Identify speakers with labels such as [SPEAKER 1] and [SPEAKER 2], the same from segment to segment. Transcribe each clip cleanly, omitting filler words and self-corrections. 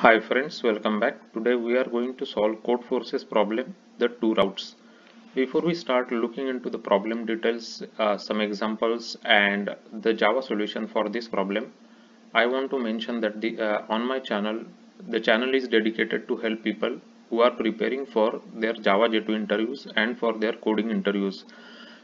[SPEAKER 1] Hi friends, welcome back. Today we are going to solve Codeforces problem, the two routes. Before we start looking into the problem details, some examples and the Java solution for this problem, I want to mention that on my channel, the channel is dedicated to help people who are preparing for their Java J2 interviews and for their coding interviews.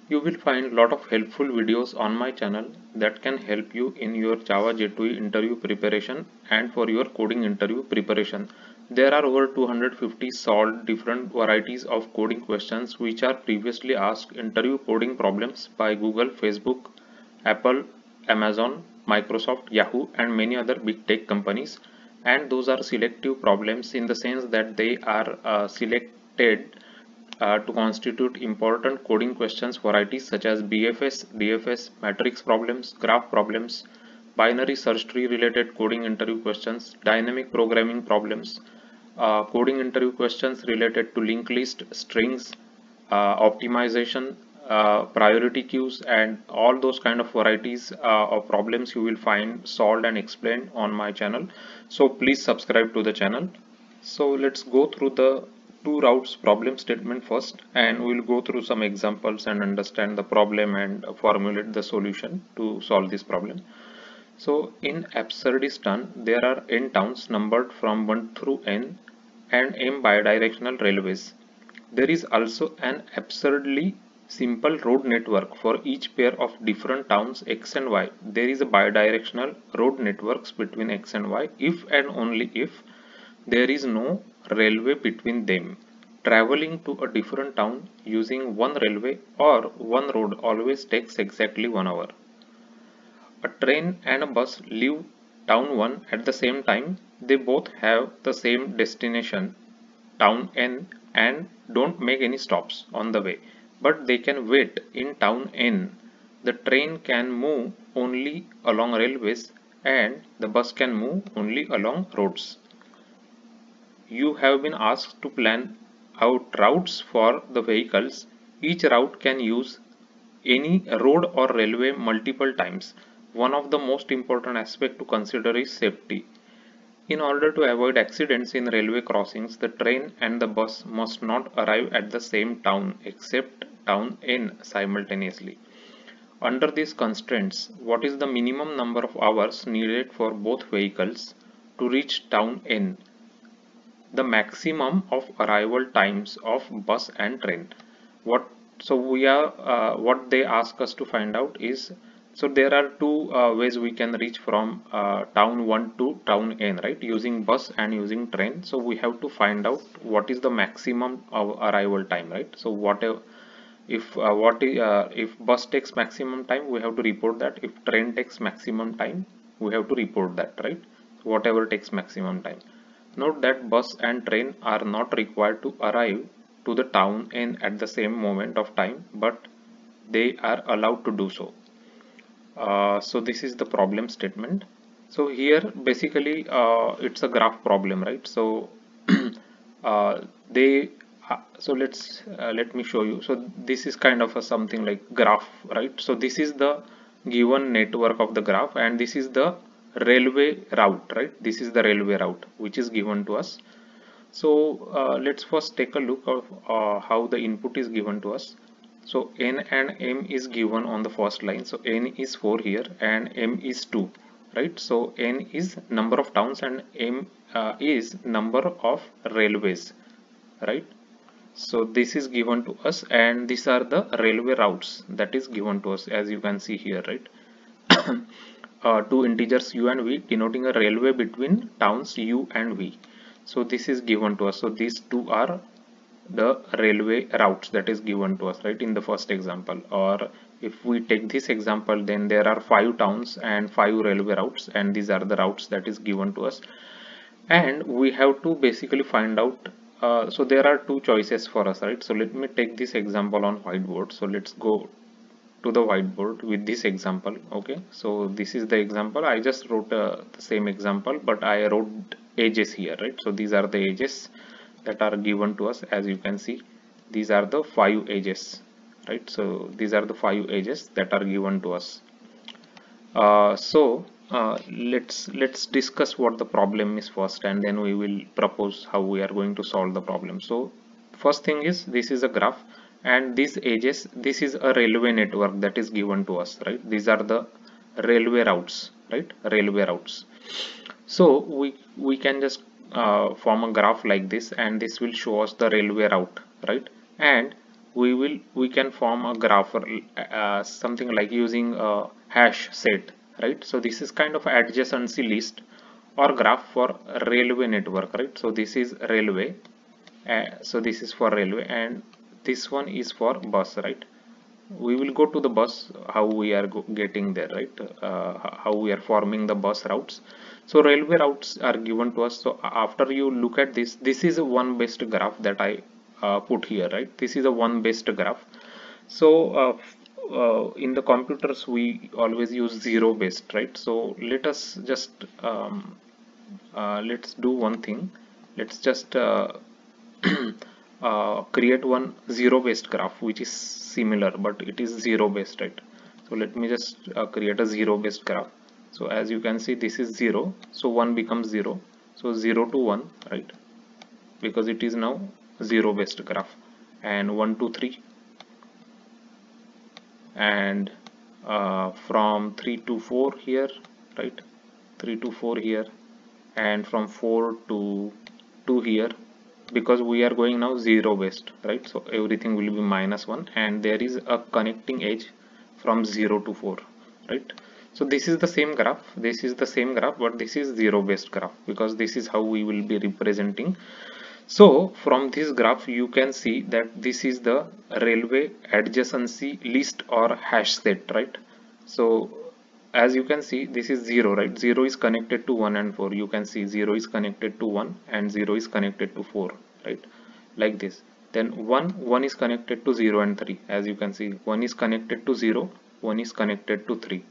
[SPEAKER 1] You will find a lot of helpful videos on my channel that can help you in your Java J2E interview preparation and for your coding interview preparation. There are over 250 solved different varieties of coding questions which are previously asked interview coding problems by Google, Facebook, Apple, Amazon, Microsoft, Yahoo and many other big tech companies, and those are selective problems in the sense that they are selected to constitute important coding questions varieties such as BFS, DFS, matrix problems, graph problems, binary search tree related coding interview questions, dynamic programming problems, coding interview questions related to linked list, strings, optimization, priority queues, and all those kind of varieties of problems you will find solved and explained on my channel. So please subscribe to the channel. So let's go through the two routes problem statement first, and we'll go through some examples and understand the problem and formulate the solution to solve this problem. So in Absurdistan, there are n towns numbered from 1 through n and m bidirectional railways. There is also an absurdly simple road network for each pair of different towns x and y. There is a bidirectional road networks between x and y if and only if there is no railway between them. Traveling to a different town using one railway or one road always takes exactly 1 hour. A train and a bus leave town 1 at the same time. They both have the same destination, town N, and don't make any stops on the way. But they can wait in town N. The train can move only along railways and the bus can move only along roads. You have been asked to plan out routes for the vehicles. Each route can use any road or railway multiple times. One of the most important aspects to consider is safety. In order to avoid accidents in railway crossings, the train and the bus must not arrive at the same town except town N simultaneously. Under these constraints, what is the minimum number of hours needed for both vehicles to reach town N? The maximum of arrival times of bus and train. What they ask us to find out is, so there are two ways we can reach from town 1 to town N, right, using bus and using train. So we have to find out what is the maximum of arrival time, right? So whatever, if bus takes maximum time, we have to report that. If train takes maximum time, we have to report that, right? Whatever takes maximum time. Note that bus and train are not required to arrive to the town N at the same moment of time, but they are allowed to do so. So this is the problem statement. So here basically it's a graph problem, right? So they so let me show you. So this is kind of a something like graph, right? So this is the given network of the graph and this is the railway route, right? This is the railway route which is given to us. So let's first take a look of how the input is given to us. So n and m is given on the first line. So n is 4 here and m is 2, right? So n is number of towns and m is number of railways, right? So this is given to us and these are the railway routes that is given to us, as you can see here, right? Two integers u and v denoting a railway between towns u and v. So this is given to us. So these two are the railway routes that is given to us, right, in the first example. Or if we take this example, then there are 5 towns and 5 railway routes and these are the routes that is given to us. And we have to basically find out, so there are two choices for us, right? So let me take this example on whiteboard. So let's go to the whiteboard with this example. Okay, so this is the example. I just wrote the same example, but I wrote edges here, right? So these are the edges that are given to us. As you can see, these are the 5 edges, right? So these are the 5 edges that are given to us. So let's discuss what the problem is first, and then we will propose how we are going to solve the problem. So first thing is, this is a graph, and these edges, this is a railway network that is given to us, right? These are the railway routes, right? Railway routes. So we can just form a graph like this, and this will show us the railway route, right? And we can form a graph something like using a hash set, right? So this is kind of adjacency list or graph for railway network, right? So this is railway, so this is for railway, and this one is for bus, right? We will go to the bus, how we are getting there, right? How we are forming the bus routes. So railway routes are given to us. So after you look at this, this is a one based graph that I put here, right? This is a one based graph. So in the computers we always use zero based, right? So let us just let's do one thing. Let's just create one zero based graph which is similar, but it is zero based, right? So let me just create a zero based graph. So as you can see, this is 0, so 1 becomes 0, so 0 to 1, right? Because it is now zero based graph, and 1 to 3, and from 3 to 4 here, right? 3 to 4 here, and from 4 to 2 here, because we are going now zero based, right? So everything will be -1, and there is a connecting edge from 0 to 4, right? So this is the same graph, this is the same graph, but this is zero based graph, because this is how we will be representing. So from this graph you can see that this is the railway adjacency list or hash set, right? So as you can see, this is 0, right? 0 is connected to 1 and 4. You can see 0 is connected to 1 and 0 is connected to 4, right? Like this. Then 1 is connected to 0 and 3. As you can see, 1 is connected to 0, 1 is connected to 3,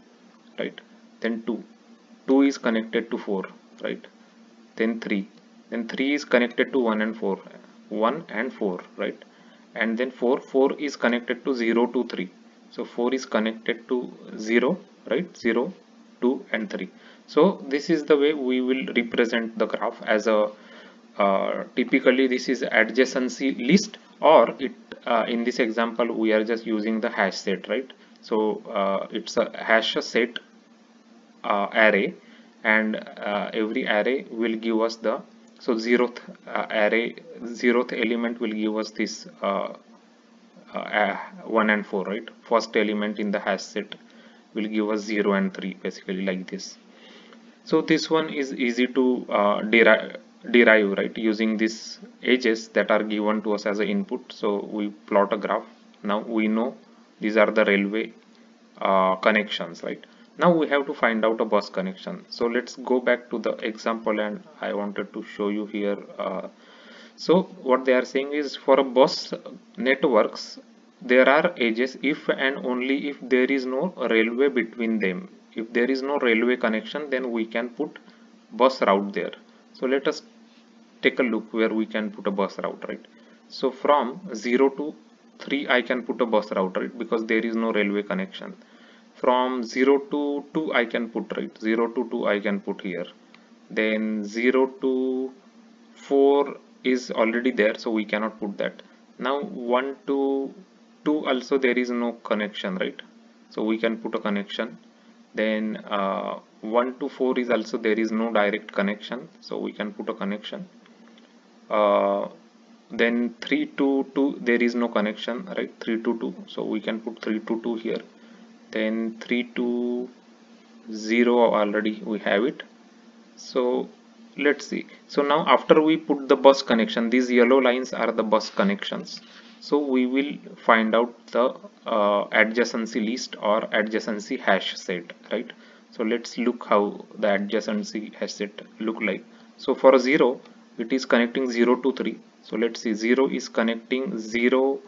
[SPEAKER 1] right? Then 2 is connected to 4, right? Then 3 is connected to 1 and 4, 1 and 4, right? And then 4 is connected to 0 to 3, so 4 is connected to 0, right? 0, 2 and 3. So this is the way we will represent the graph as a typically this is adjacency list, or it in this example we are just using the hash set, right? So it's a hash set array, and every array will give us the, so zeroth array, zeroth element will give us this 1 and 4, right? First element in the hash set will give us 0 and 3, basically like this. So this one is easy to derive, right? Using these edges that are given to us as an input. So we plot a graph. Now we know these are the railway connections, right? Now we have to find out a bus connection. So let's go back to the example, and I wanted to show you here. So what they are saying is, for a bus networks, there are edges if and only if there is no railway between them. If there is no railway connection, then we can put bus route there. So let us take a look where we can put a bus route, right? So from 0 to 3 I can put a bus route, right? Because there is no railway connection. From 0 to 2 I can put, right? 0 to 2 I can put here. Then 0 to 4 is already there, so we cannot put that. Now 1 to 2 also there is no connection, right? So we can put a connection. Then 1 to 4 is also there is no direct connection, so we can put a connection. Then 3 to 2 there is no connection, right? 3 to 2, so we can put 3 to 2 here. Then 3 to 0 already we have it. So let's see. So now after we put the bus connection, these yellow lines are the bus connections. So we will find out the adjacency list or adjacency hash set, right? So let's look how the adjacency hash set look like. So for 0, it is connecting 0 to 3. So let's see, 0 is connecting 0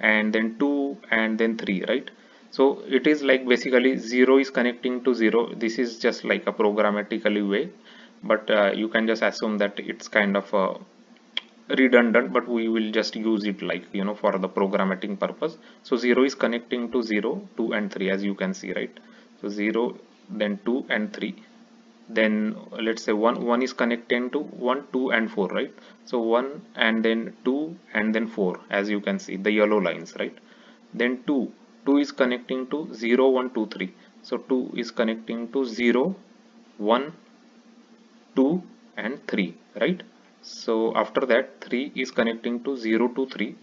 [SPEAKER 1] and then 2 and then 3, right? So it is like basically 0 is connecting to 0. This is just like a programmatically way, but you can just assume that it's kind of redundant, but we will just use it like, you know, for the programming purpose. So 0 is connecting to 0, 2 and 3, as you can see, right? So 0, then 2 and 3. then let's say 1 is connecting to 1, 2 and 4, right? So 1 and then 2 and then 4, as you can see the yellow lines, right? Then 2 is connecting to 0, 1, 2, 3. So 2 is connecting to 0, 1, 2 and 3, right? So after that 3 is connecting to 0 to 3.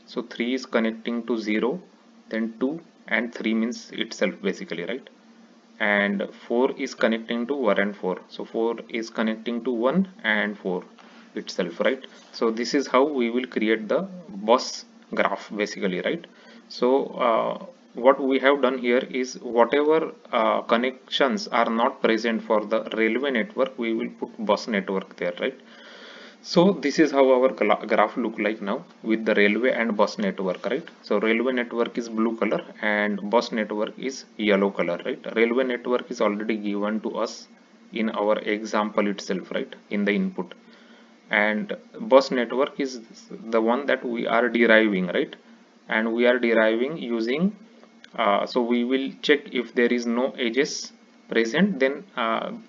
[SPEAKER 1] So 3 is connecting to 0, then 2 and 3 means itself basically, right? And 4 is connecting to 1 and 4. So 4 is connecting to 1 and 4 itself, right? So this is how we will create the bus graph basically, right? So what we have done here is whatever connections are not present for the railway network, we will put bus network there, right? So this is how our graph look like now with the railway and bus network, right? So railway network is blue color and bus network is yellow color, right? Railway network is already given to us in our example itself, right? In the input, and bus network is the one that we are deriving, right? And we are deriving using so we will check if there is no edges present, then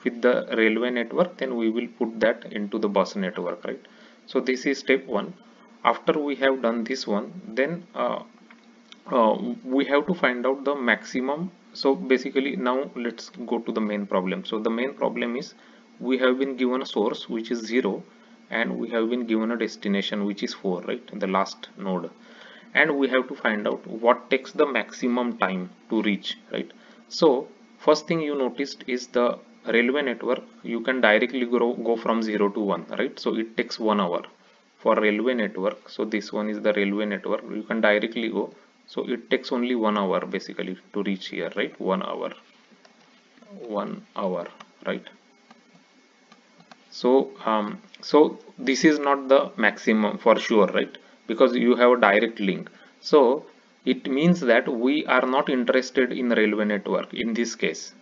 [SPEAKER 1] with the railway network, then we will put that into the bus network, right? So this is step one. After we have done this one, then we have to find out the maximum. So basically now let's go to the main problem. So the main problem is we have been given a source which is 0 and we have been given a destination which is 4, right, in the last node, and we have to find out what takes the maximum time to reach, right? So first thing you noticed is the railway network, you can directly go from 0 to 1, right? So it takes 1 hour for railway network. So this one is the railway network, you can directly go. So it takes only 1 hour basically to reach here, right? 1 hour, 1 hour, right? So this is not the maximum for sure, right? Because you have a direct link. So it means that we are not interested in railway network in this case,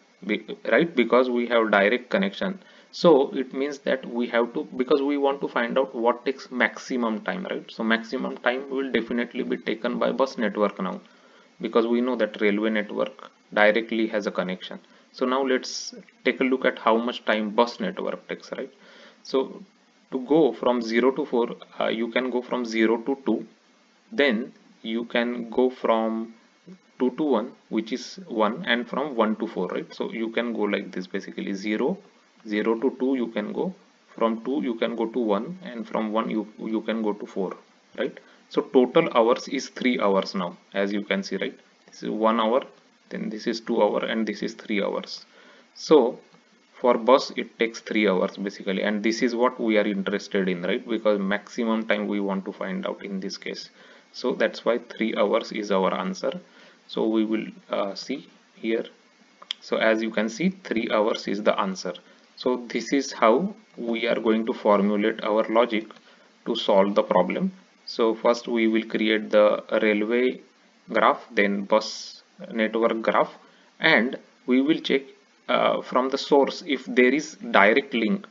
[SPEAKER 1] right? Because we have direct connection. So it means that we have to, because we want to find out what takes maximum time, right? So maximum time will definitely be taken by bus network now, because we know that railway network directly has a connection. So now let's take a look at how much time bus network takes, right? So to go from 0 to 4, you can go from 0 to 2, then you can go from 2 to 1, which is 1, and from 1 to 4, right? So you can go like this basically: 0, 0 to 2 you can go, from 2 you can go to 1, and from 1 you can go to 4, right? So total hours is 3 hours now, as you can see, right? This is 1 hour, then this is 2 hour, and this is 3 hours. So for bus it takes 3 hours basically, and this is what we are interested in, right? Because maximum time we want to find out in this case. So that's why 3 hours is our answer. So we will see here. So as you can see, 3 hours is the answer. So this is how we are going to formulate our logic to solve the problem. So first we will create the railway graph, then bus network graph, and we will check from the source if there is direct link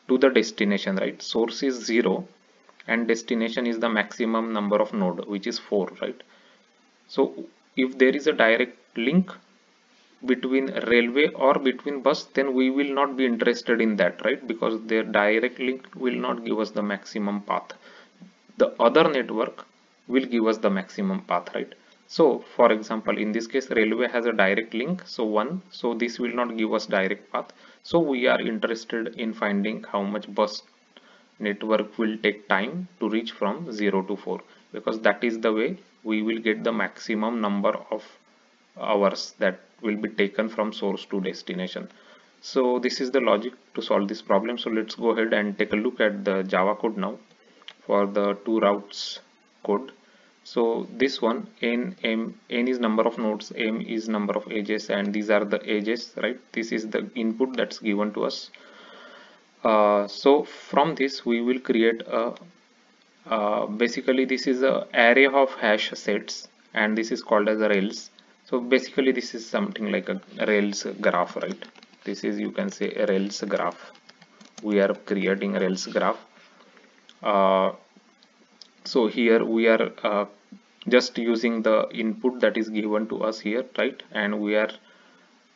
[SPEAKER 1] to the destination, right? Source is 0 and destination is the maximum number of node, which is 4, right? So if there is a direct link between railway or between bus, then we will not be interested in that, right? Because their direct link will not give us the maximum path. The other network will give us the maximum path, right? So for example, in this case railway has a direct link, so 1, so this will not give us direct path. So we are interested in finding how much bus network will take time to reach from 0 to 4, because that is the way we will get the maximum number of hours that will be taken from source to destination. So this is the logic to solve this problem. So let's go ahead and take a look at the Java code now for the two routes code. So this one, n is number of nodes, m is number of edges, and these are the edges, right? This is the input that's given to us. So from this we will create a basically this is a array of hash sets, and this is called as a rails. So basically this is something like a rails graph, right? This is, you can say, a rails graph. We are creating a rails graph. So here we are just using the input that is given to us here, right? And we are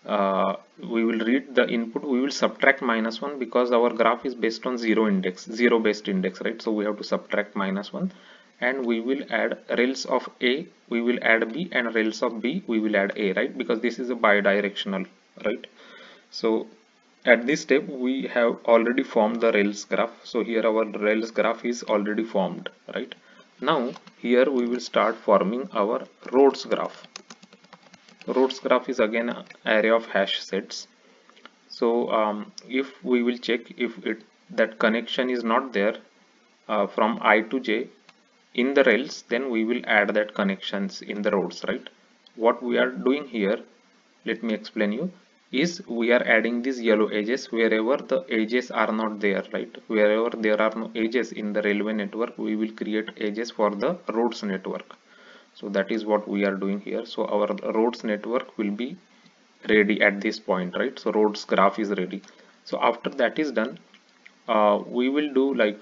[SPEAKER 1] we will read the input, we will subtract -1 because our graph is based on zero based index, right? So we have to subtract -1, and we will add rels of A, we will add B, and rels of B, we will add A, right? Because this is a bidirectional, right? So at this step we have already formed the rels graph. So here our rels graph is already formed, right? Now here we will start forming our roads graph. Roads graph is again an array of hash sets. So if we will check if that connection is not there from I to J in the rails, then we will add that connections in the roads, right? What we are doing here, let me explain you, is we are adding these yellow edges wherever the edges are not there, right? Wherever there are no edges in the railway network, we will create edges for the roads network. So that is what we are doing here. So our roads network will be ready at this point, right? So roads graph is ready. So after that is done, we will do like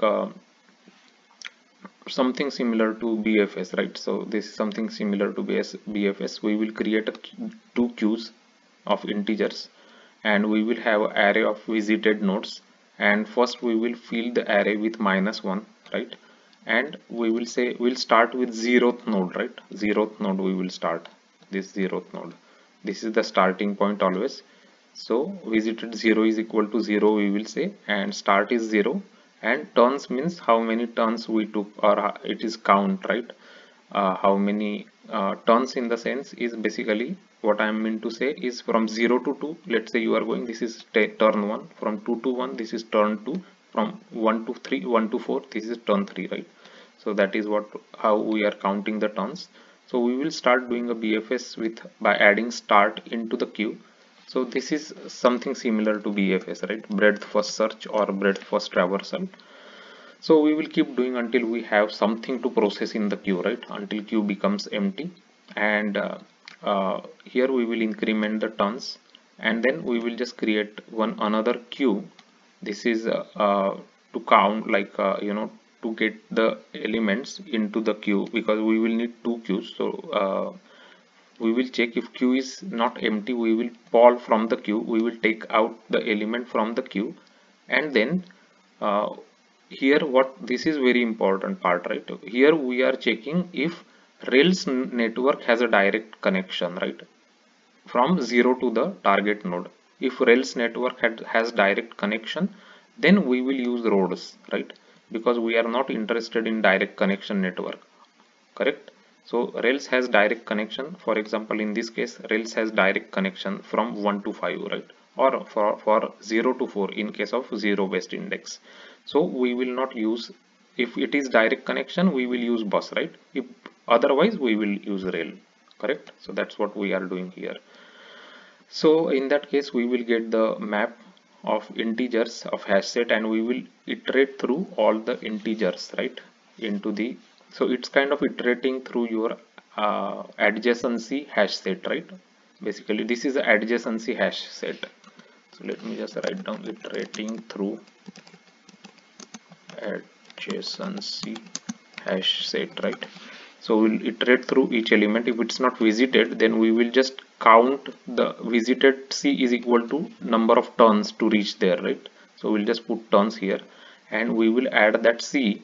[SPEAKER 1] something similar to BFS, right? So this is something similar to BFS. We will create two queues of integers, and we will have an array of visited nodes, and first we will fill the array with -1, right? And we will say we'll start with 0th node, right? 0th node we will start, this 0th node. This is the starting point always. So visited 0 is equal to 0 we will say, and start is 0, and turns means how many turns we took, or it is count, right? How many turns in the sense is basically what I mean to say is from 0 to 2, let's say you are going, this is turn 1, from 2 to 1 this is turn 2, from 1 to 3, 1 to 4 this is turn 3, right? So that is what how we are counting the turns. So we will start doing a BFS with by adding start into the queue. So this is something similar to BFS, right? Breadth first search or breadth first traversal. So we will keep doing until we have something to process in the queue, right? Until queue becomes empty. And here we will increment the turns, and then we will just create one another queue. This is to count, like to get the elements into the queue, because we will need two queues. So we will check if queue is not empty, we will pull from the queue, we will take out the element from the queue, and then uh, here what this is very important part, right? Here we are checking if rails network has a direct connection, right, from 0 to the target node. If rails network has direct connection, then we will use roads, right? Because we are not interested in direct connection network, correct? So rails has direct connection. For example, in this case rails has direct connection from 1 to 5, right? Or for 0 to 4 in case of 0 based index. So we will not use, if it is direct connection we will use bus, right? If otherwise we will use rail, correct? So that's what we are doing here. So in that case we will get the map of integers of hash set, and we will iterate through all the integers, right, into the, so it's kind of iterating through your adjacency hash set, right? Basically this is the adjacency hash set. So let me just write down iterating through adjacency hash set, right? So we'll iterate through each element. If it's not visited, then we will just count the visited C is equal to number of turns to reach there, right? So we'll just put turns here, and we will add that C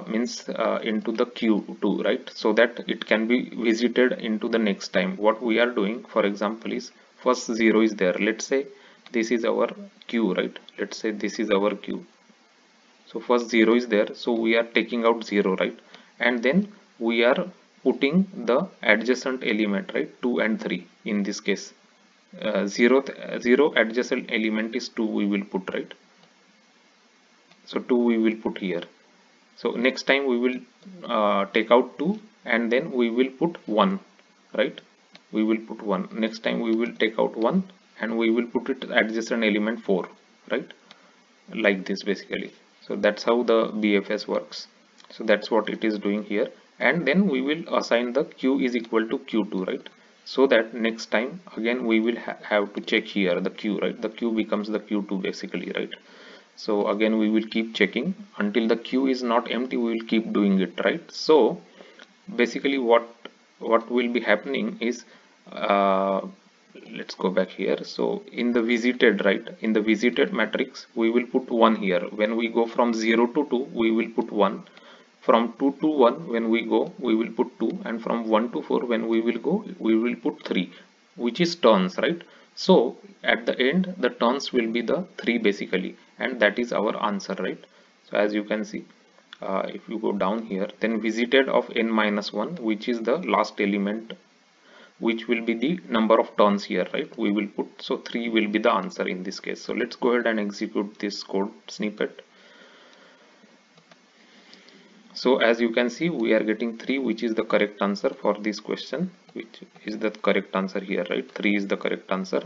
[SPEAKER 1] means into the queue too, right? So that it can be visited into the next time. What we are doing, for example, is first 0 is there. Let's say this is our queue, right? Let's say this is our queue. So first 0 is there, so we are taking out 0, right? And then we are putting the adjacent element, right? 2 and 3 in this case. 0 adjacent element is 2 we will put, right? So 2 we will put here. So next time we will take out 2, and then we will put 1, right? We will put 1. Next time we will take out 1, and we will put it adjacent element 4, right? Like this basically. So that's how the BFS works. So that's what it is doing here. And then we will assign the q is equal to q2, right? So that next time again we will have to check here the q, right? The q becomes the q2 basically, right? So again we will keep checking until the queue is not empty, we will keep doing it, right? So basically what will be happening is let's go back here. So in the visited, right, in the visited matrix we will put 1 here. When we go from 0 to 2 we will put 1, from 2 to 1 when we go we will put 2, and from 1 to 4 when we will go we will put 3, which is turns, right? So at the end the turns will be the 3 basically, and that is our answer, right? So as you can see, if you go down here, then visited of n minus 1, which is the last element, which will be the number of turns here, right? We will put, so 3 will be the answer in this case. So let's go ahead and execute this code snippet. So as you can see, we are getting 3, which is the correct answer for this question, which is the correct answer here, right? 3 is the correct answer.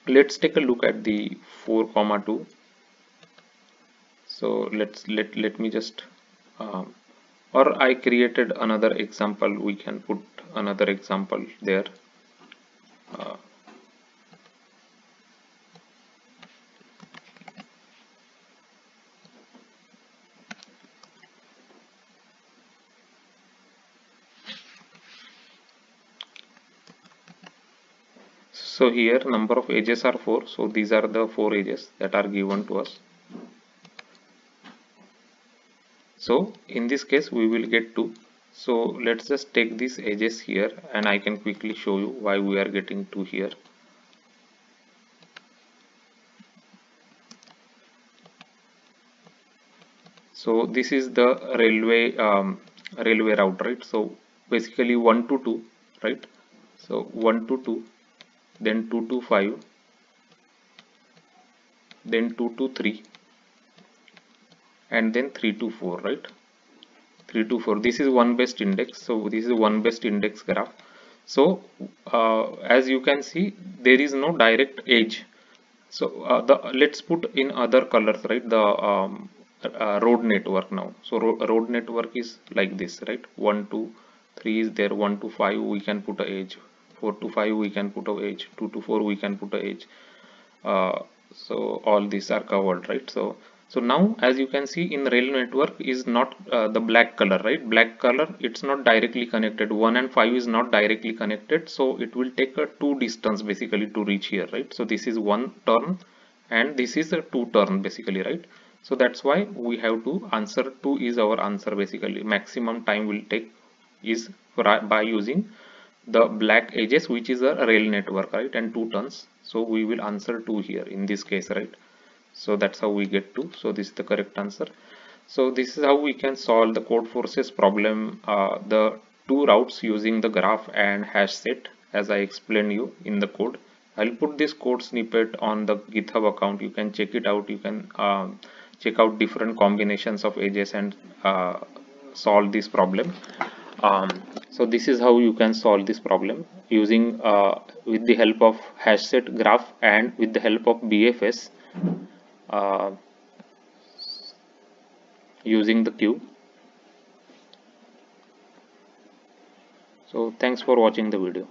[SPEAKER 1] Let's take a look at the 4,2. So let me just or I created another example. We can put another example there. So here number of edges are 4, so these are the 4 edges that are given to us. So in this case we will get 2. So let's just take these edges here, and I can quickly show you why we are getting 2 here. So this is the railway route, right? So basically 1 to 2, right? So 1 to 2, then 2 to 5, then 2 to 3, and then 3 to 4, right? 3 to 4, this is one best index. So this is one best index graph. So as you can see, there is no direct edge. So let's put in other colors, right? The road network now. So road network is like this, right? 1 to 3 is there, 1 to 5 we can put a edge, 4 to 5 we can put a edge, 2 to 4 we can put a edge. So all these are covered, right? So now as you can see, in rail network is not the black color, right? Black color, it's not directly connected. 1 and 5 is not directly connected, so it will take a 2 distance basically to reach here, right? So this is 1 turn and this is a 2 turn basically, right? So that's why we have to answer 2 is our answer basically. Maximum time will take is by using the black edges, which is a rail network, right? And 2 turns, so we will answer 2 here in this case, right? So that's how we get 2. So this is the correct answer. So this is how we can solve the Codeforces problem, the 2 routes using the graph and hash set, as I explained you in the code. I'll put this code snippet on the GitHub account. You can check it out. You can check out different combinations of edges and solve this problem. So this is how you can solve this problem using with the help of hash set graph and with the help of BFS, using the cube. So thanks for watching the video.